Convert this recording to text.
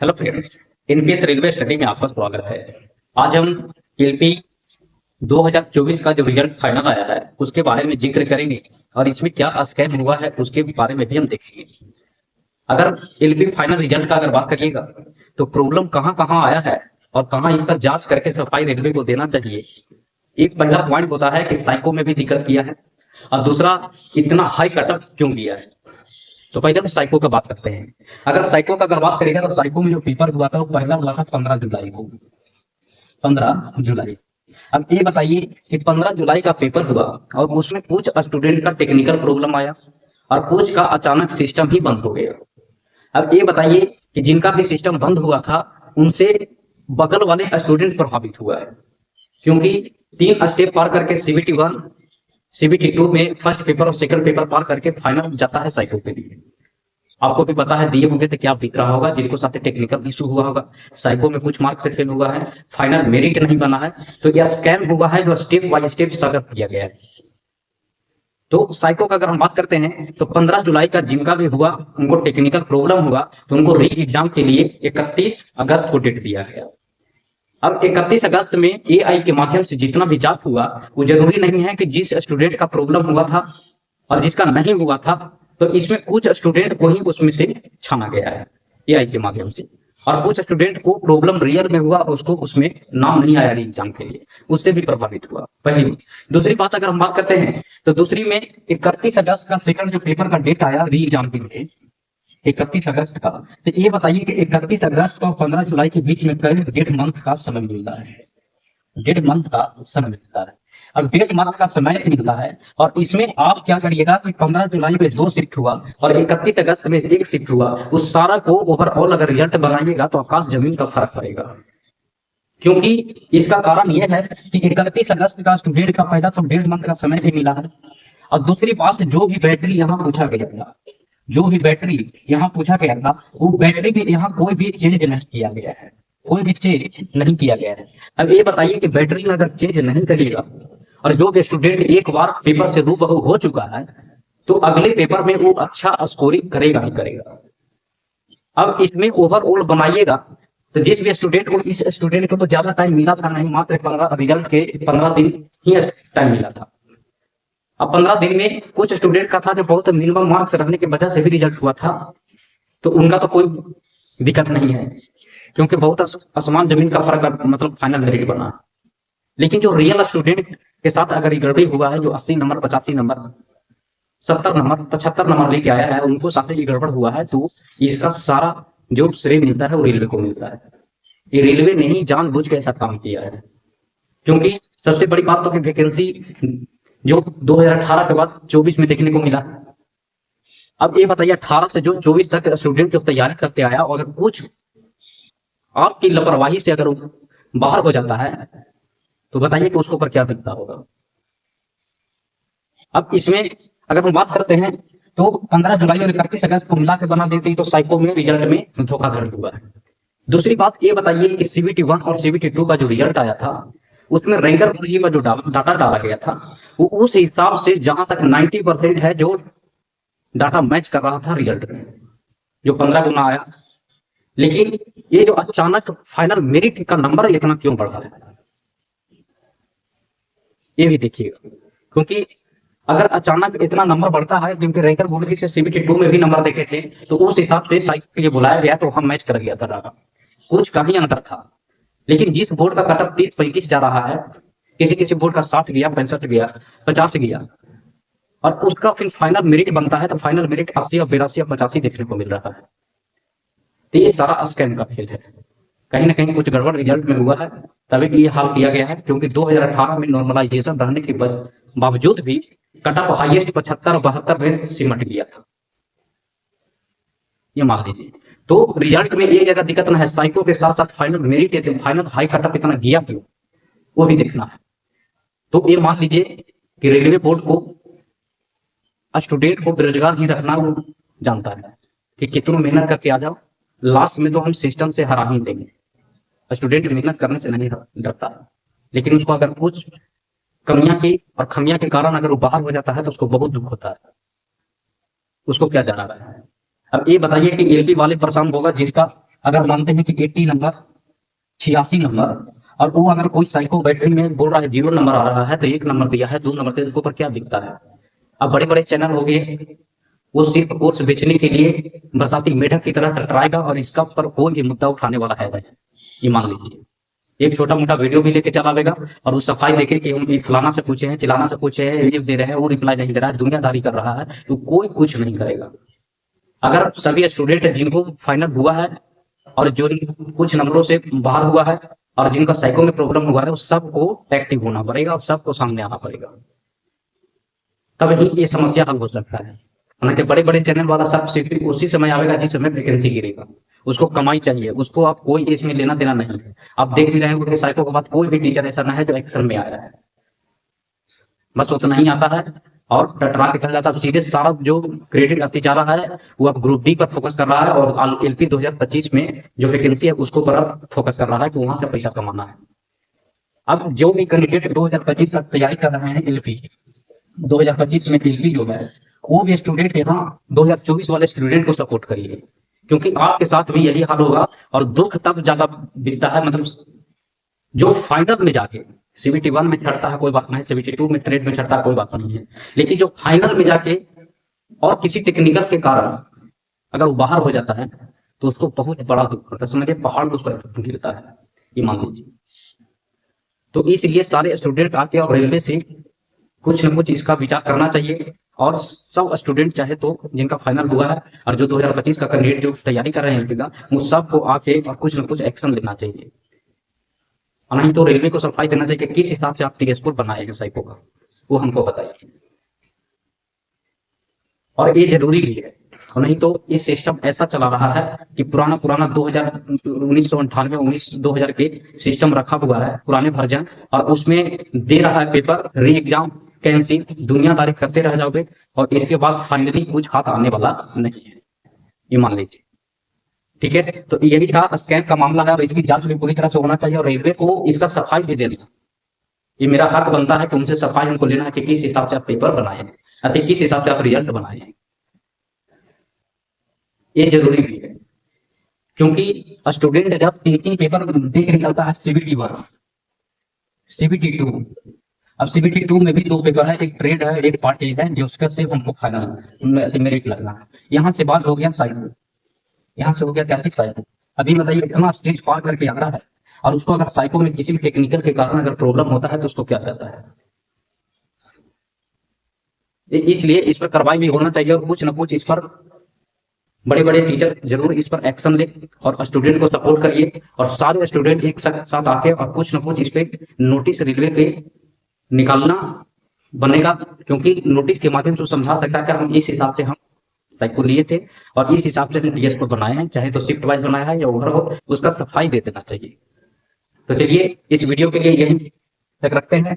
Hello friends, NPS railway study में आपका स्वागत है। आज हम एलपी 2024 का जो रिजल्ट फाइनल आया है उसके बारे में जिक्र करेंगे और इसमें क्या स्कैम हुआ है उसके बारे में भी हम देखेंगे। अगर एलपी फाइनल रिजल्ट का अगर बात करिएगा तो प्रॉब्लम कहाँ कहाँ आया है और कहाँ इसका जांच करके सफाई रेलवे को देना चाहिए। एक पहला पॉइंट होता है कि साइको में भी दिक्कत किया है और दूसरा इतना हाई कटअप क्यों दिया है। तो पहले हम साइको का बात करते हैं। अगर साइको का अगर बात करेगा तो साइको में जो पेपर हुआ था वो पहला हुआ था 15 जुलाई को। 15 जुलाई। अब ये बताइए कि 15 जुलाई का पेपर हुआ और उसमें कुछ स्टूडेंट का टेक्निकल प्रॉब्लम आया और कुछ का अचानक सिस्टम ही बंद हो गया। अब ये बताइए कि जिनका भी सिस्टम बंद हुआ था उनसे बगल वाले स्टूडेंट प्रभावित हुआ है, क्योंकि 3 स्टेप पार करके सीबीटी 1 सीबीटी 2 में फर्स्ट पेपर और सेकंड पेपर पार करके फाइनल जाता है साइको के लिए। आपको भी पता है दिए होंगे तो क्या बीत रहा होगा, जिनको साथ टेक्निकल इशू हुआ होगा, साइको में कुछ मार्क्स से फेल हुआ है, फाइनल मेरिट नहीं बना है, तो यह स्कैम हुआ है जो स्टेप बाय स्टेप सगर किया गया है। तो साइको का अगर हम बात करते हैं तो 15 जुलाई का जिनका भी हुआ उनको टेक्निकल प्रॉब्लम हुआ तो उनको री एग्जाम के लिए 31 अगस्त को डेट दिया गया। अब 31 अगस्त में एआई के माध्यम से जितना भी जांच हुआ वो जरूरी नहीं है कि जिस स्टूडेंट का प्रॉब्लम हुआ था और जिसका नहीं हुआ था तो इसमें कुछ स्टूडेंट को ही उसमें से छाना गया है एआई के माध्यम से, और कुछ स्टूडेंट को प्रॉब्लम रियल में हुआ उसको उसमें नाम नहीं आया एग्जाम के लिए, उससे भी प्रभावित हुआ। पहली दूसरी बात अगर हम बात करते हैं तो दूसरी में 31 अगस्त का सेकंड जो पेपर का डेट आया री एग्जाम के लिए 31 अगस्त का, तो ये बताइए कि 31 अगस्त और 15 जुलाई के बीच में करीब 1.5 मंथ का समय मिलता है। 1.5 मंथ का समय मिलता है। अब 1.5 मंथ का समय मिलता है और इसमें आप क्या करिएगा कि 15 जुलाई में 2 शिफ्ट हुआ और 31 अगस्त में 1 शिफ्ट हुआ, उस सारा को ओवरऑल अगर रिजल्ट बनाइएगा तो आकाश जमीन का फर्क पड़ेगा। क्योंकि इसका कारण यह है कि 31 अगस्त का स्टूडेंट का फायदा तो 1.5 मंथ का समय भी मिला है, और दूसरी बात जो भी बैटरी यहाँ पूछा गया था, जो भी बैटरी यहाँ पूछा गया था वो बैटरी भी यहाँ कोई भी चेंज नहीं किया गया है, कोई भी चेंज नहीं किया गया है। अब ये बताइए कि बैटरी में अगर चेंज नहीं करिएगा और जो भी स्टूडेंट एक बार पेपर से रूबरू हो चुका है तो अगले पेपर में वो अच्छा स्कोरिंग करेगा ही करेगा। अब इसमें ओवरऑल बनाइएगा तो जिस भी स्टूडेंट को, इस स्टूडेंट को तो ज्यादा टाइम मिला था नहीं, मात्र 15 रिजल्ट के 15 दिन ही टाइम मिला था। अब 15 दिन में कुछ स्टूडेंट का था जो बहुत मिनिमम मार्क्स रहने की वजह से भी रिजल्ट हुआ था, तो उनका तो कोई दिक्कत नहीं है क्योंकि बहुत आसमान जमीन का फर्क मतलब फाइनल मेरिट बना। लेकिन जो रियल स्टूडेंट के साथ अगर ये गड़बड़ी हुआ है, जो 80 नंबर 85 नंबर 70 नंबर 75 नंबर लेके आया है, उनको साथ ये गड़बड़ हुआ है, तो इसका सारा जो श्रेय मिलता है वो रेलवे को मिलता है। ये रेलवे ने ही जानबूझ के ऐसा काम किया है, क्योंकि सबसे बड़ी बात तो कि वैकेंसी जो 2018 के बाद 24 में देखने को मिला। अब ये बताइए 18 से जो 24 तक स्टूडेंट जो तैयारी करते आया और अगर कुछ आपकी लापरवाही से अगर बाहर हो जाता है तो बताइए कि उसके ऊपर क्या बीतता होगा। अब इसमें अगर हम बात करते हैं तो 15 जुलाई और 31 अगस्त को मिला के बना देती तो साइको में रिजल्ट में धोखाधड़ी हुआ है। दूसरी बात ये बताइए कि सीबीटी 1 और सीबीटी 2 का जो रिजल्ट आया था उसमें रैंकर गुरुजी का जो डाटा डाला गया था वो उस हिसाब से जहां तक 90% है जो डाटा मैच कर रहा था रिजल्ट में, जो 15 गुना आया। लेकिन ये जो अचानक फाइनल मेरिट का नंबर इतना क्यों बढ़ा है ये भी देखिएगा, क्योंकि अगर अचानक इतना नंबर बढ़ता है, क्योंकि रैंकर गुरुजी से सीबीटी 2 में भी नंबर देखे थे तो उस हिसाब से साइको के लिए बुलाया गया तो हम मैच कर गया था डाटा, कुछ का ही अंतर था। लेकिन जिस बोर्ड का कटअप 30-35 जा रहा है, किसी किसी बोर्ड का 60 गया, 65 गया, 50 गया, और उसका फिर फाइनल मेरिट बनता है तो फाइनल मेरिट 80 और 82 और 85 देखने को मिल रहा है। तो ये सारा स्कैम का खेल है, कहीं ना कहीं कुछ गड़बड़ रिजल्ट में हुआ है तभी ये हाल किया गया है। क्योंकि 2018 में नॉर्मलाइजेशन रहने के बावजूद भी कटअप हाईएस्ट 75-72 में सिमट गया था, ये मान लीजिए। तो रिजल्ट में एक जगह दिक्कत ना है, साइको के साथ साथ final merit final high cutoff इतना गया क्यों वो भी देखना है। तो ये मान लीजिए कि रेलवे बोर्ड को स्टूडेंट को बेरोजगार ही रखना वो जानता है कि कितनों मेहनत करके आ जाओ, लास्ट में तो हम सिस्टम से हरा ही देंगे। स्टूडेंट मेहनत करने से नहीं डरता, लेकिन उसको अगर कुछ कमियां की और खमियां के कारण अगर वो बाहर हो जाता है तो उसको बहुत दुख होता है, उसको क्या जाना है। अब ये बताइए कि एलपी वाले परेशान होगा जिसका अगर मानते हैं कि 80 नंबर, 86 नंबर, और वो अगर कोई साइको बैटरी में बोल रहा है 0 नंबर आ रहा है, तो 1 नंबर दिया है, 2 नंबर दिया, उसके ऊपर क्या दिखता है? अब बड़े बड़े चैनल हो गए, वो सिर्फ कोर्स बेचने के लिए बरसाती मेढक की तरह टकराएगा और इसका पर कोई भी मुद्दा उठाने वाला है नहीं। ये मान लीजिए, एक छोटा मोटा वीडियो भी लेके चला लेगा और वो सफाई देके कि हम फलाना से पूछे हैं, चिलाना से पूछे हैं, ये दे रहे हैं, वो रिप्लाई नहीं दे रहा है, दुनियादारी कर रहा है, तो कोई कुछ नहीं करेगा। अगर सभी स्टूडेंट जिनको फाइनल हुआ है और जो कुछ नंबरों से बाहर हुआ है और जिनका साइको में प्रॉब्लम हुआ है, उस सबको एक्टिव होना पड़ेगा और सबको सामने आना पड़ेगा, तब ही ये समस्या हल हो सकता है। हालांकि बड़े बड़े चैनल वाला सब सिर्फ उसी समय आएगा जिस समय वैकेंसी गिरेगा, उसको कमाई चाहिए, उसको आप कोई इसमें लेना देना नहीं है। आप देख भी रहे हो कि साइको के बाद कोई भी टीचर ऐसा ना है जो एक्शन में आया है, बस उतना ही आता है और टटरा के चल जाता है। सीधे सारा जो क्रेडिट आती जा रहा है वो अब ग्रुप डी पर फोकस कर रहा है और एलपी 2025 में जो वैकेंसी है उसको पर फोकस कर रहा है कि वहां से पैसा कमाना है। अब जो भी कैंडिडेट 2025 तक तैयारी कर रहे हैं एलपी 2025 में, एलपी जो है वो भी स्टूडेंट यहाँ 2024 वाले स्टूडेंट को सपोर्ट करिए, क्योंकि आपके साथ भी यही हाल होगा। और दुख तब ज्यादा बीतता है, मतलब जो फाइनल में जाके सीबीटी 1 में चढ़ता है कोई बात नहीं, सीबीटी 2 में ट्रेड में चढ़ता है कोई बात नहीं है, लेकिन जो फाइनल में जाके और किसी टेक्निकल के कारण अगर वो बाहर हो जाता है तो उसको बहुत बड़ा दुख होता है, समझिए पहाड़ उस पर गिरता है, ये मान लीजिए। तो इसलिए सारे स्टूडेंट आके और रेलवे से कुछ न कुछ इसका विचार करना चाहिए, और सब स्टूडेंट चाहे तो जिनका फाइनल हुआ है और जो 2025 का कैंडिडेट जो तैयारी कर रहे हैं एमपी का, वो सबको आके और कुछ न कुछ एक्शन लेना चाहिए। और नहीं तो रेलवे को सफाई देना चाहिए कि किस हिसाब से आप टीएसपुर बनाए हैं साइको का, वो हमको बताइए। और ये जरूरी भी है, और नहीं तो ये सिस्टम ऐसा चला रहा है कि पुराना 1998 के सिस्टम रखा हुआ है, पुराने वर्जन, और उसमें दे रहा है पेपर, री एग्जाम, कैंसिल, दुनियादारी करते रह जाओगे और इसके बाद फाइनली कुछ हाथ आने वाला नहीं है, ये मान लीजिए। ठीक है, तो यही था स्कैम का मामला है और इसकी जांच भी पूरी तरह से होना चाहिए और रेलवे को इसका सफाई भी देना, ये मेरा हक बनता है कि उनसे सफाई उनको लेना है कि किस हिसाब से आप पेपर बनाए हैं, अति किस हिसाब से आप रिजल्ट बनाए हैं, ये जरूरी भी है। क्योंकि स्टूडेंट जब 3 पेपर देख निकलता है, सीबीटी 1, सीबीटी 2, अब सीबीटी 2 में भी 2 पेपर है, एक ट्रेड है, एक पार्ट ए है, जो उसका सिर्फ हमको फाइनल मेरिट लगना है। यहाँ से बात हो गया साइको, यहाँ से हो गया क्या साइको। अभी बताइए इतना स्टेज पार करके आ रहा है और उसको अगर साइको में किसी भी टेक्निकल के कारण अगर प्रॉब्लम होता है तो उसको क्या कहता है। इसलिए इस पर कार्रवाई भी होना चाहिए और कुछ ना कुछ इस पर बड़े बड़े टीचर जरूर इस पर एक्शन ले और स्टूडेंट को सपोर्ट करिए, और सारे स्टूडेंट एक साथ आके और कुछ ना कुछ इस पे नोटिस रेलवे के निकालना बनेगा, क्योंकि नोटिस के माध्यम से समझा सकता है कि हम इस हिसाब से हम साइको लिए थे और इस हिसाब से टीएस को बनाए हैं, चाहे तो शिफ्ट वाइज बनाया है या ओवर हो, उसका सफाई दे देना चाहिए। तो चलिए इस वीडियो के लिए यही तक रखते हैं।